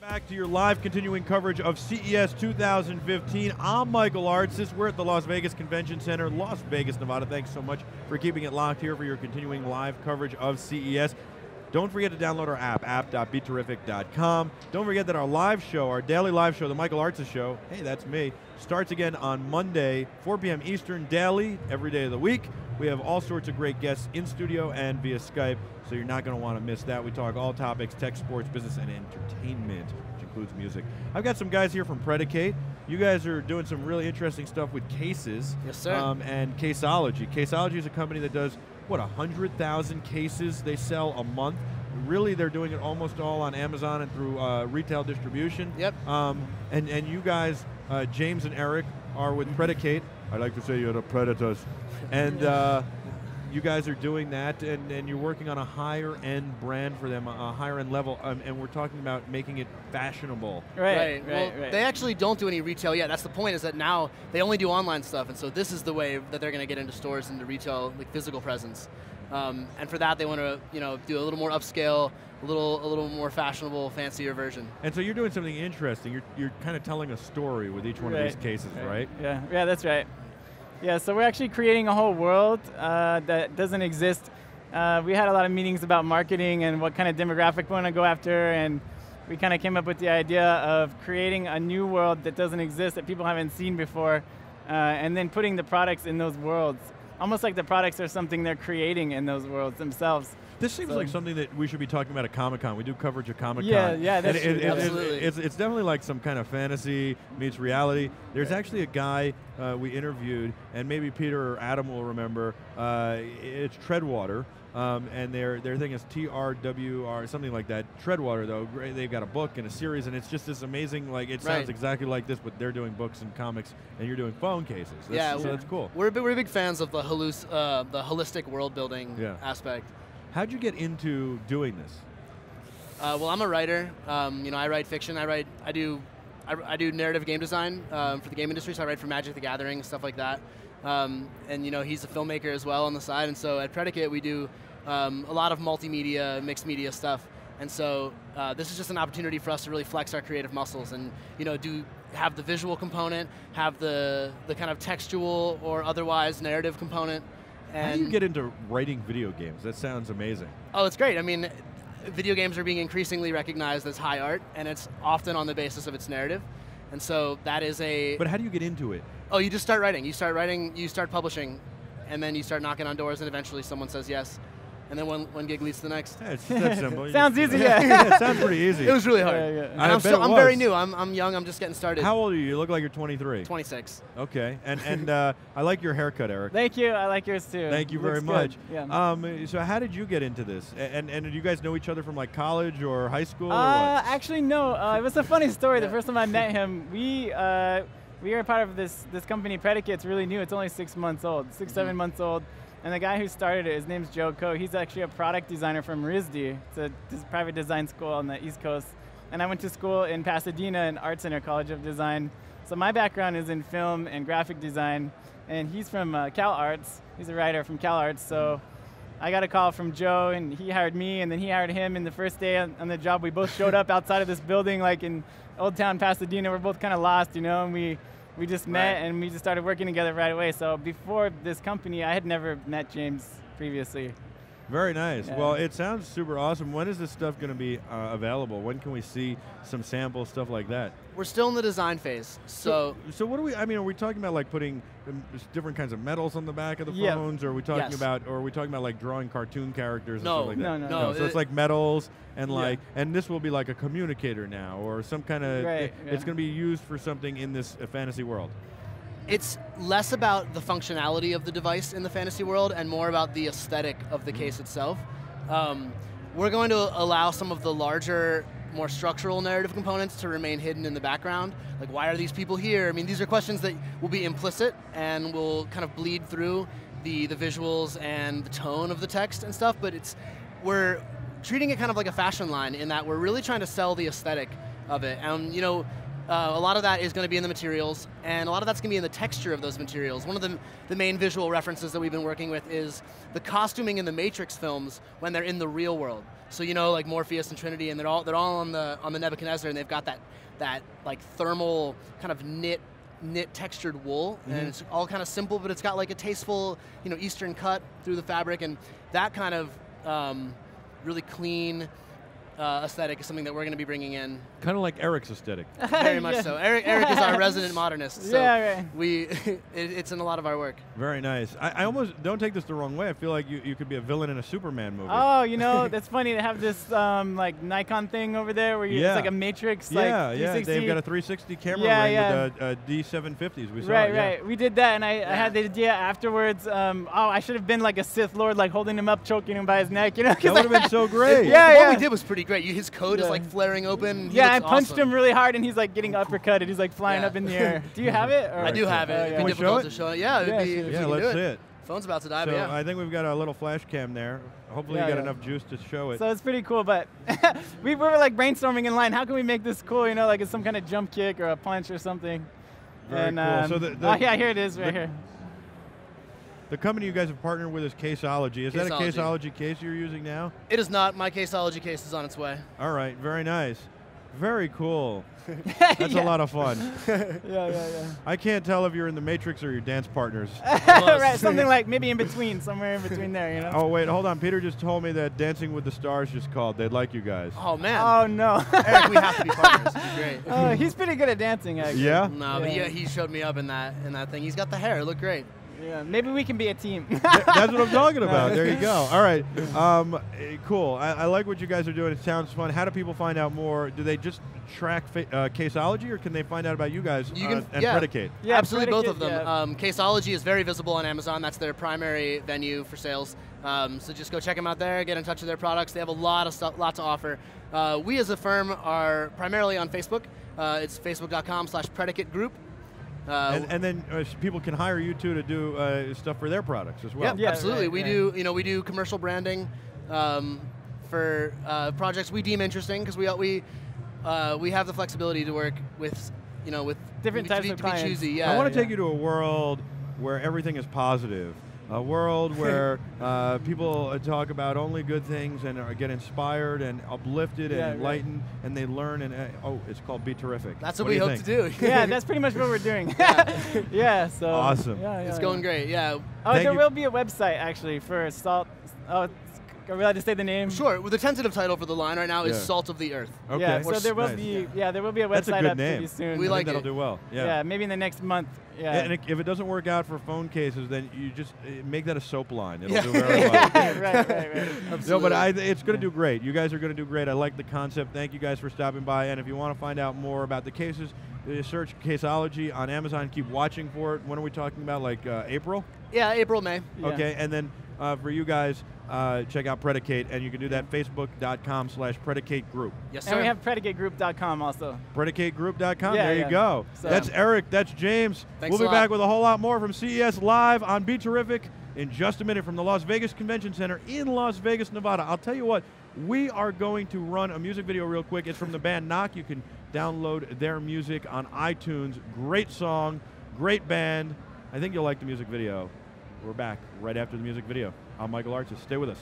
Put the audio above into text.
Back to your live continuing coverage of CES 2015. I'm Michael Artsis. We're at the Las Vegas Convention Center, Las Vegas, Nevada. Thanks so much for keeping it locked here for your continuing live coverage of CES. Don't forget to download our app, app.BeTerrific.com. Don't forget that our live show, our daily live show, the Michael Artsis Show, hey, that's me, starts again on Monday, 4 p.m. Eastern, daily, every day of the week. We have all sorts of great guests in studio and via Skype, so you're not going to want to miss that. We talk all topics, tech, sports, business, and entertainment, which includes music. I've got some guys here from Predicate. You guys are doing some really interesting stuff with cases. Yes, sir. And Caseology. Caseology is a company that does, what, 100,000 cases they sell a month. Really, they're doing it almost all on Amazon and through retail distribution. Yep. And you guys, James and Eric, are with Predicate. I like to say you're the Predators. And you guys are doing that, and you're working on a higher-end brand for them, a higher-end level, and we're talking about making it fashionable. Right. They actually don't do any retail yet. That's the point, is that now they only do online stuff, and so this is the way that they're going to get into stores and the retail, like physical presence. And for that, they want to, do a little more upscale, a little more fashionable, fancier version. And so you're doing something interesting. You're kind of telling a story with each one of these cases, right? Yeah, that's right. Yeah, so we're actually creating a whole world that doesn't exist. We had a lot of meetings about marketing and what kind of demographic we want to go after, and we kind of came up with the idea of creating a new world that doesn't exist, that people haven't seen before, and then putting the products in those worlds. Almost like the products are something they're creating in those worlds themselves. This seems like something that we should be talking about at Comic-Con. We do coverage at Comic-Con. Yeah, that's true. Absolutely. It's definitely like some kind of fantasy meets reality. There's actually a guy we interviewed, and maybe Peter or Adam will remember. It's Treadwater, and their thing is TRWR, something like that. Treadwater, though, they've got a book and a series, and it's just this amazing, like, it sounds exactly like this, but they're doing books and comics, and you're doing phone cases. So that's cool. We're big fans of the holistic world building aspect. How'd you get into doing this? Well, I'm a writer. I write fiction. I do narrative game design for the game industry. So I write for Magic the Gathering, stuff like that. And he's a filmmaker as well on the side. And so at Predicate, we do a lot of multimedia, mixed media stuff. And so this is just an opportunity for us to really flex our creative muscles and have the visual component, have the kind of textual or otherwise narrative component. How do you get into writing video games? That sounds amazing. Oh, it's great. I mean, video games are being increasingly recognized as high art, and it's often on the basis of its narrative. And so that is a... But how do you get into it? Oh, you just start writing. You start publishing, and then you start knocking on doors, and eventually someone says yes. And then one gig leads to the next. Yeah, it's that simple. Sounds easy, yeah. It sounds pretty easy. It was really hard. I'm very new. I'm young. I'm just getting started. How old are you? You look like you're 23. 26. Okay. And I like your haircut, Eric. Thank you. I like yours too. Thank you very much. Yeah. So how did you get into this? And do you guys know each other from like college or high school or what? Actually, no. It was a funny story. The first time I met him, we are part of this company, Predicate. It's really new. It's only 6 months old, 7 months old. And the guy who started it, his name's Joe Koh. He's actually a product designer from RISD. It's a private design school on the East Coast. And I went to school in Pasadena in Art Center College of Design. So my background is in film and graphic design. And he's from Cal Arts. He's a writer from Cal Arts. So I got a call from Joe, and he hired me, and then he hired him. And the first day on the job, we both showed up outside of this building, like in Old Town Pasadena. We're both kind of lost, and we just met, and we just started working together right away. So before this company, I had never met James previously. Very nice. Yeah. Well, it sounds super awesome. When is this stuff going to be available? When can we see some samples, stuff like that? We're still in the design phase. So what are we talking about, like putting different kinds of metals on the back of the phones, or are we talking about like drawing cartoon characters and stuff like that? No. So it's like metals and and this will be like a communicator now, or some kind of it's going to be used for something in this fantasy world. It's less about the functionality of the device in the fantasy world and more about the aesthetic of the case itself. We're going to allow some of the larger, more structural narrative components to remain hidden in the background. Like, why are these people here? I mean, these are questions that will be implicit and will kind of bleed through the visuals and the tone of the text and stuff, but we're treating it kind of like a fashion line in that we're really trying to sell the aesthetic of it. And a lot of that is going to be in the materials, and a lot of that's going to be in the texture of those materials. One of the main visual references that we've been working with is the costuming in the Matrix films when they're in the real world. So like Morpheus and Trinity, and they're all on the Nebuchadnezzar, and they've got that like thermal kind of knit textured wool, and it's all kind of simple, but it's got like a tasteful Eastern cut through the fabric, and that kind of really clean aesthetic is something that we're going to be bringing in. Kind of like Eric's aesthetic. Very much so. Eric is our resident modernist, so it's in a lot of our work. Very nice. I almost, don't take this the wrong way, I feel like you could be a villain in a Superman movie. Oh, that's funny. They have this like Nikon thing over there where it's like a matrix. Yeah, like, yeah. 360. They've got a 360 camera ring with D750s. We saw it. Right. We did that, and I had the idea afterwards. I should have been like a Sith Lord, like holding him up, choking him by his neck. That would have been so great. What we did was pretty great. His coat is like flaring open. I punched him really hard, and he's like getting uppercutted. He's like flying up in the air. Do you have it? Or? I do have it. It'd be difficult to show it. Yeah, it'd be. Yeah, let's see it. Phone's about to die, so but I think we've got a little flash cam there. Hopefully you got enough juice to show it. So it's pretty cool, but we were like brainstorming in line. How can we make this cool? Like it's some kind of jump kick or a punch or something. Very cool. So here it is right here. The company you guys have partnered with is Caseology. Is that a Caseology case you're using now? It is not. My Caseology case is on its way. All right, very nice. Very cool. That's a lot of fun. Yeah. I can't tell if you're in the Matrix or your dance partners. Right, something like maybe in between, somewhere in between there, Oh, wait, hold on. Peter just told me that Dancing with the Stars just called. They'd like you guys. Oh, man. Oh, no. Eric, we have to be partners. He's great. He's pretty good at dancing, actually. Yeah? No, but he showed me up in that thing. He's got the hair. It looked great. Yeah, maybe we can be a team. That's what I'm talking about. There you go. All right. Cool. I like what you guys are doing. It sounds fun. How do people find out more? Do they just track Caseology, or can they find out about you guys and Predicate? Yeah, absolutely, both of them. Yeah. Caseology is very visible on Amazon. That's their primary venue for sales. So just go check them out there. Get in touch with their products. They have a lot of stuff, lot to offer. We as a firm are primarily on Facebook. It's facebook.com/Predicate Group. And then people can hire you too to do stuff for their products as well. Yeah, absolutely. We do commercial branding for projects we deem interesting, because we have the flexibility to work with different types of clients. To be choosy. Yeah, I want to take you to a world where everything is positive. A world where people talk about only good things and get inspired and uplifted and enlightened, and they learn. And it's called BeTerrific. That's what we hope to do. Yeah, that's pretty much what we're doing. So awesome. It's going great. Yeah. There will be a website actually for Salt. Are we allowed to say the name? Sure. Well, the tentative title for the line right now is Salt of the Earth. Okay. Yeah, so there will be there will be a website up pretty soon. We like that'll do well. Yeah, maybe in the next month. Yeah. And if it doesn't work out for phone cases, then you just make that a soap line. It'll do very well. right. Absolutely. No, but it's going to do great. You guys are going to do great. I like the concept. Thank you guys for stopping by. And if you want to find out more about the cases, search Caseology on Amazon. Keep watching for it. When are we talking about? Like April? Yeah, April, May. Okay, and then for you guys, check out Predicate, and you can do that facebook.com/Predicate Group. Yes, sir. And we have PredicateGroup.com also. PredicateGroup.com. There you go. So that's Eric. That's James. Thanks we'll be back with a whole lot more from CES Live on BeTerrific in just a minute from the Las Vegas Convention Center in Las Vegas, Nevada. I'll tell you what, we are going to run a music video real quick. It's from the band Knock. You can download their music on iTunes. Great song, great band. I think you'll like the music video. We're back right after the music video. I'm Michael Artsis. Stay with us.